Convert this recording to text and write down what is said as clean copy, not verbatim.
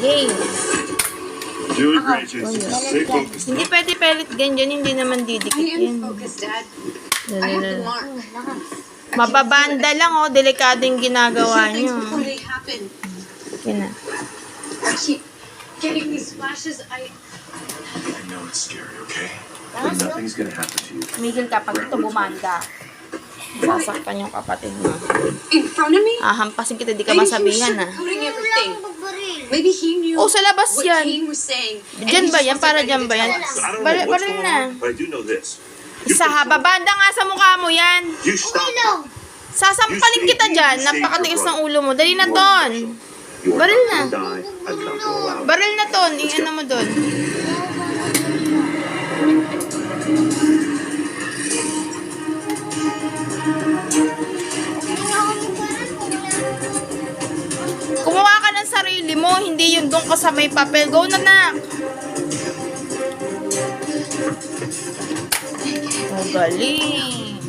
Game. Doing great, Jason. Stay focused. Hindi pwede pellet gun dyan, hindi naman didikit I yan. am focused, Dad. I have the mark. Mababanda lang, oh. Delikado yung ginagawa Things nyo. before they happen. Yan na. I keep getting these flashes. I know it's scary, okay? But nothing's gonna happen to you. Miguel, kapag ito bumanda, sasaktan yung kapatid mo. In front of me? Hampasin kita, di ka Maybe he was masabihan, ah. sugarcoating everything. Maybe he knew Oh, sa labas what yan. Kane was saying. and Diyan he ba just yan? wasn't Para ready dyan to ba yan? tell us. I don't know what's Baril going na. on, but I do know this. Isa ha, babanda nga sa mukha mo yan. You stop. Sasampalin kita dyan. Napakatigas ng ulo mo. Dali na, Ton. You are Baril not na. gonna die. I'm not gonna allow it. Baril na, Ton. Iyan mo doon. Kumuha ka ng sarili mo. Hindi yung doon ka sa may papel. Go na, nak. Oh, galing.